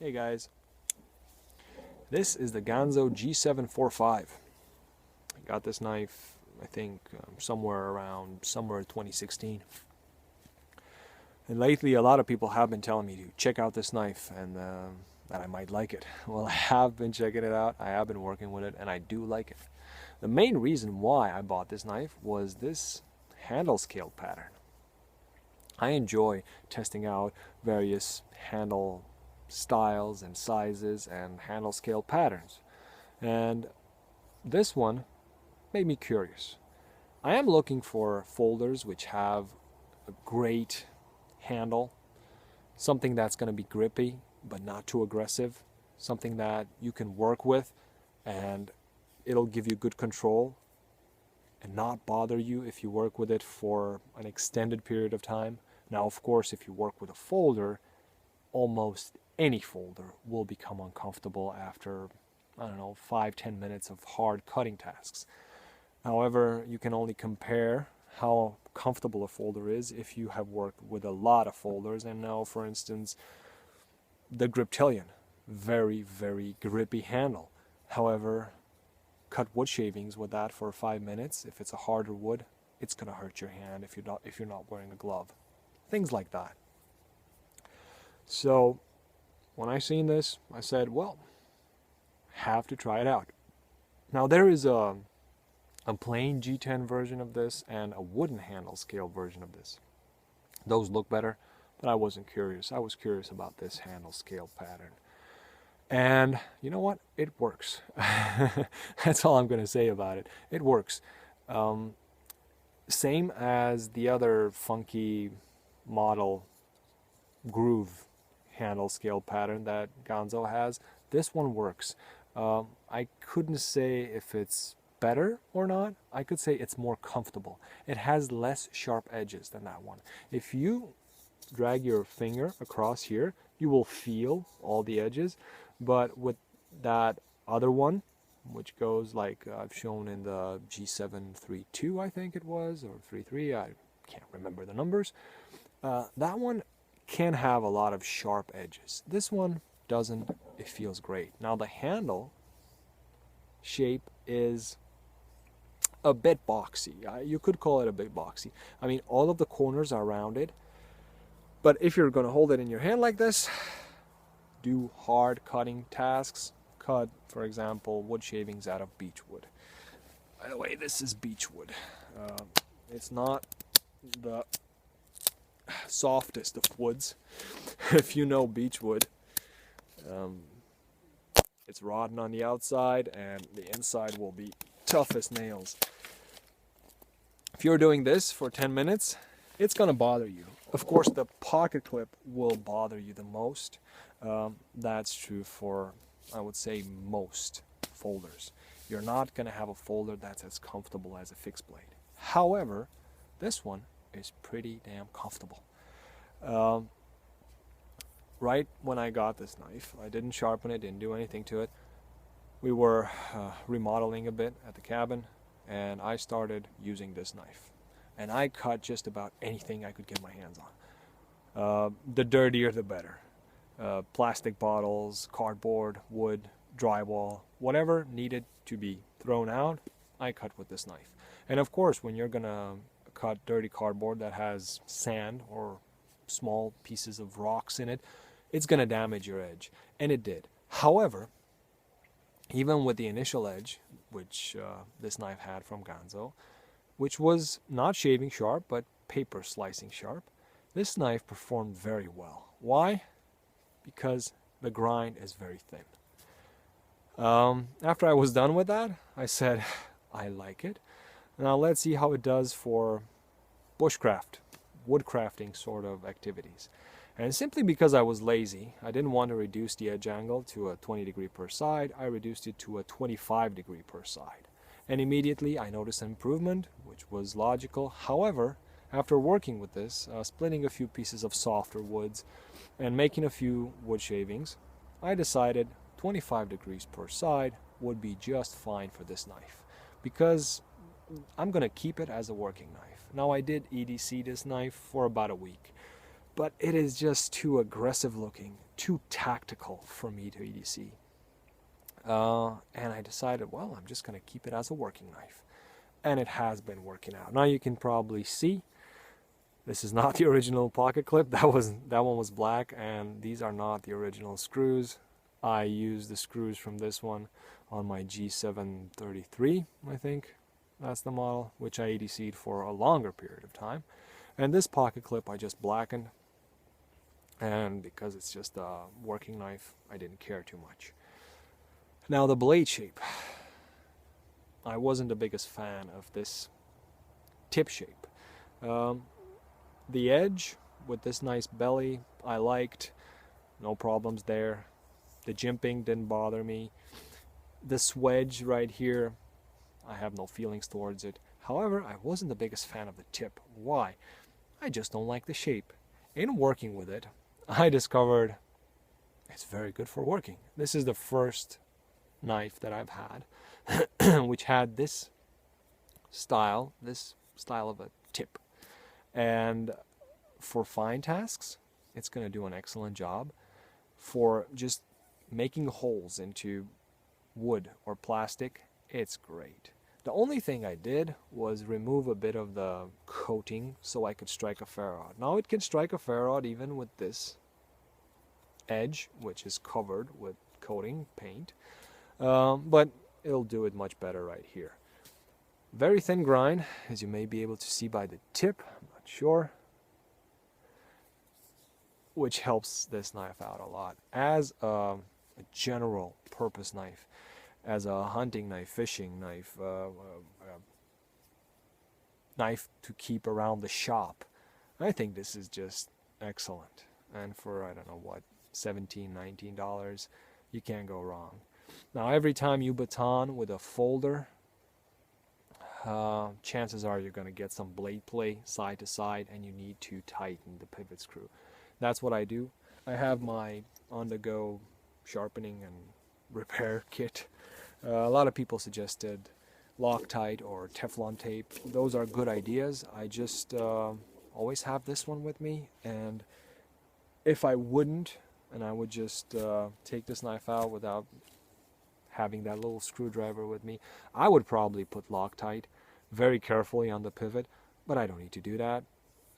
Hey guys, this is the Ganzo G745. I got this knife, I think, somewhere around summer 2016. And lately, a lot of people have been telling me to check out this knife and that I might like it. Well, I have been checking it out, I have been working with it, and I do like it. The main reason why I bought this knife was this handle scale pattern. I enjoy testing out various handle styles and sizes and handle scale patterns, and this one made me curious. I am looking for folders which have a great handle, something that's going to be grippy but not too aggressive, something that you can work with and it'll give you good control and not bother you if you work with it for an extended period of time. Now, of course, if you work with a folder, almost any folder will become uncomfortable after, I don't know, 5-10 minutes of hard cutting tasks. However, you can only compare how comfortable a folder is if you have worked with a lot of folders and know, for instance, the Griptilian, very, very grippy handle. However, cut wood shavings with that for 5 minutes. If it's a harder wood, it's going to hurt your hand if you're not wearing a glove. Things like that. So when I seen this, I said, well, have to try it out. Now there is a plain G10 version of this and a wooden handle scale version of this. Those look better, but I wasn't curious. I was curious about this handle scale pattern. And you know what? It works. That's all I'm going to say about it. It works. Same as the other funky model groove handle scale pattern that Ganzo has. This one works. I couldn't say if it's better or not. I could say it's more comfortable. It has less sharp edges than that one. If you drag your finger across here, you will feel all the edges, but with that other one, which goes like I've shown in the G732, I think it was, or 33, I can't remember the numbers, that one can have a lot of sharp edges. This one doesn't. It feels great. Now the handle shape is a bit boxy. You could call it a bit boxy. I mean, all of the corners are rounded, but if you're going to hold it in your hand like this, do hard cutting tasks, cut, for example, wood shavings out of beech wood. By the way, this is beech wood. It's not the softest of woods. If you know beech wood, it's rotten on the outside and the inside will be tough as nails. If you're doing this for 10 minutes, it's gonna bother you. Of course, the pocket clip will bother you the most. That's true for, I would say, most folders. You're not gonna have a folder that's as comfortable as a fixed blade. However, this one is pretty damn comfortable. Right when I got this knife, I didn't sharpen it, didn't do anything to it. We were remodeling a bit at the cabin, and I started using this knife. And I cut just about anything I could get my hands on. The dirtier, the better. Plastic bottles, cardboard, wood, drywall, whatever needed to be thrown out, I cut with this knife. And of course, when you're gonna cut dirty cardboard that has sand or small pieces of rocks in it, it's going to damage your edge, and it did. However, even with the initial edge, which this knife had from Ganzo, which was not shaving sharp but paper slicing sharp, this knife performed very well. Why? Because the grind is very thin. After I was done with that, I said, I like it. Now let's see how it does for bushcraft, woodcrafting sort of activities. And simply because I was lazy, I didn't want to reduce the edge angle to a 20 degree per side, I reduced it to a 25 degree per side. And immediately I noticed an improvement, which was logical. However, after working with this, splitting a few pieces of softer woods and making a few wood shavings, I decided 25 degrees per side would be just fine for this knife, because I'm going to keep it as a working knife. Now I did EDC this knife for about a week, but it is just too aggressive looking, too tactical for me to EDC. And I decided, well, I'm just going to keep it as a working knife. And it has been working out. Now you can probably see this is not the original pocket clip. That one was black, and these are not the original screws. I used the screws from this one on my G733, I think that's the model, which I EDC'd for a longer period of time. And this pocket clip I just blackened, and because it's just a working knife, I didn't care too much. Now the blade shape. I wasn't the biggest fan of this tip shape. The edge with this nice belly I liked, no problems there. The jimping didn't bother me. The swedge right here, I have no feelings towards it. However, I wasn't the biggest fan of the tip. Why? I just don't like the shape. In working with it, I discovered it's very good for working. This is the first knife that I've had which had this style of a tip. And for fine tasks, it's going to do an excellent job. For just making holes into wood or plastic, it's great. The only thing I did was remove a bit of the coating so I could strike a ferrule. Now it can strike a ferrule even with this edge, which is covered with coating paint, but it'll do it much better right here. Very thin grind, as you may be able to see by the tip, I'm not sure, which helps this knife out a lot. As a general purpose knife, as a hunting knife, fishing knife, knife to keep around the shop, I think this is just excellent. And for, I don't know what, $17, $19, you can't go wrong. Now every time you baton with a folder, chances are you're going to get some blade play side to side, and you need to tighten the pivot screw. That's what I do. I have my on-the-go sharpening and repair kit. A lot of people suggested Loctite or Teflon tape. Those are good ideas. I just always have this one with me, and if I wouldn't, and I would just take this knife out without having that little screwdriver with me, I would probably put Loctite very carefully on the pivot, but I don't need to do that.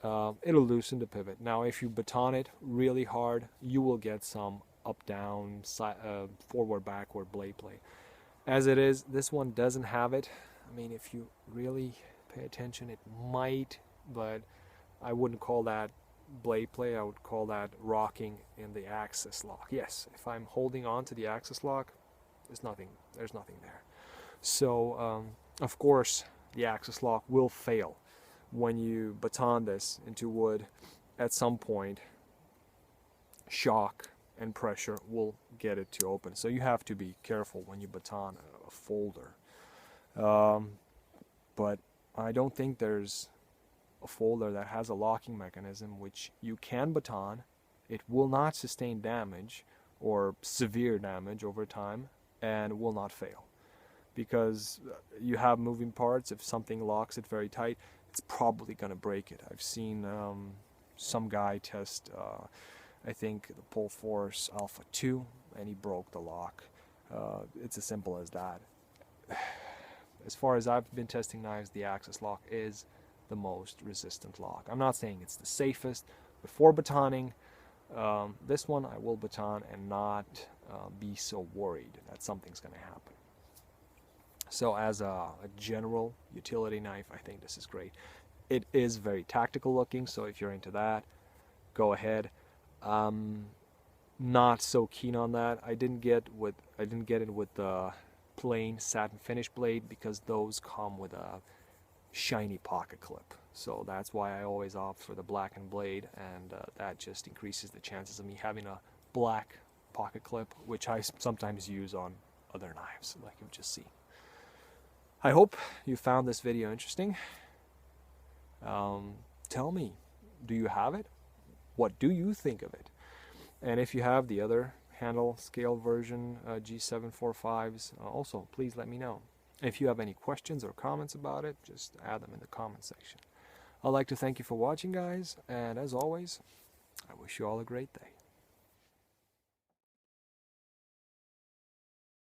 It'll loosen the pivot. Now if you baton it really hard, you will get some up down, forward backward blade play. As it is, this one doesn't have it. I mean, if you really pay attention, it might, but I wouldn't call that blade play. I would call that rocking in the axis lock. Yes, if I'm holding on to the axis lock, there's nothing there. So of course the axis lock will fail when you baton this into wood. At some point, shock and pressure will get it to open. So you have to be careful when you baton a folder. But I don't think there's a folder that has a locking mechanism which you can baton. It will not sustain damage or severe damage over time, and will not fail, because you have moving parts. If something locks it very tight, it's probably going to break it. I've seen some guy test I think the Pull Force Alpha 2, and he broke the lock. It's as simple as that. As far as I've been testing knives, the axis lock is the most resistant lock. I'm not saying it's the safest. Before batoning this one, I will baton and not be so worried that something's going to happen. So as a general utility knife, I think this is great. It is very tactical looking, so if you're into that, go ahead. Not so keen on that. I didn't get it with the plain satin finish blade, because those come with a shiny pocket clip. So that's why I always opt for the blackened blade, and that just increases the chances of me having a black pocket clip, which I sometimes use on other knives, like you've just seen. I hope you found this video interesting. Tell me, do you have it? What do you think of it? And if you have the other handle scale version G745s, also please let me know. If you have any questions or comments about it, just add them in the comment section. I'd like to thank you for watching, guys, and as always, I wish you all a great day.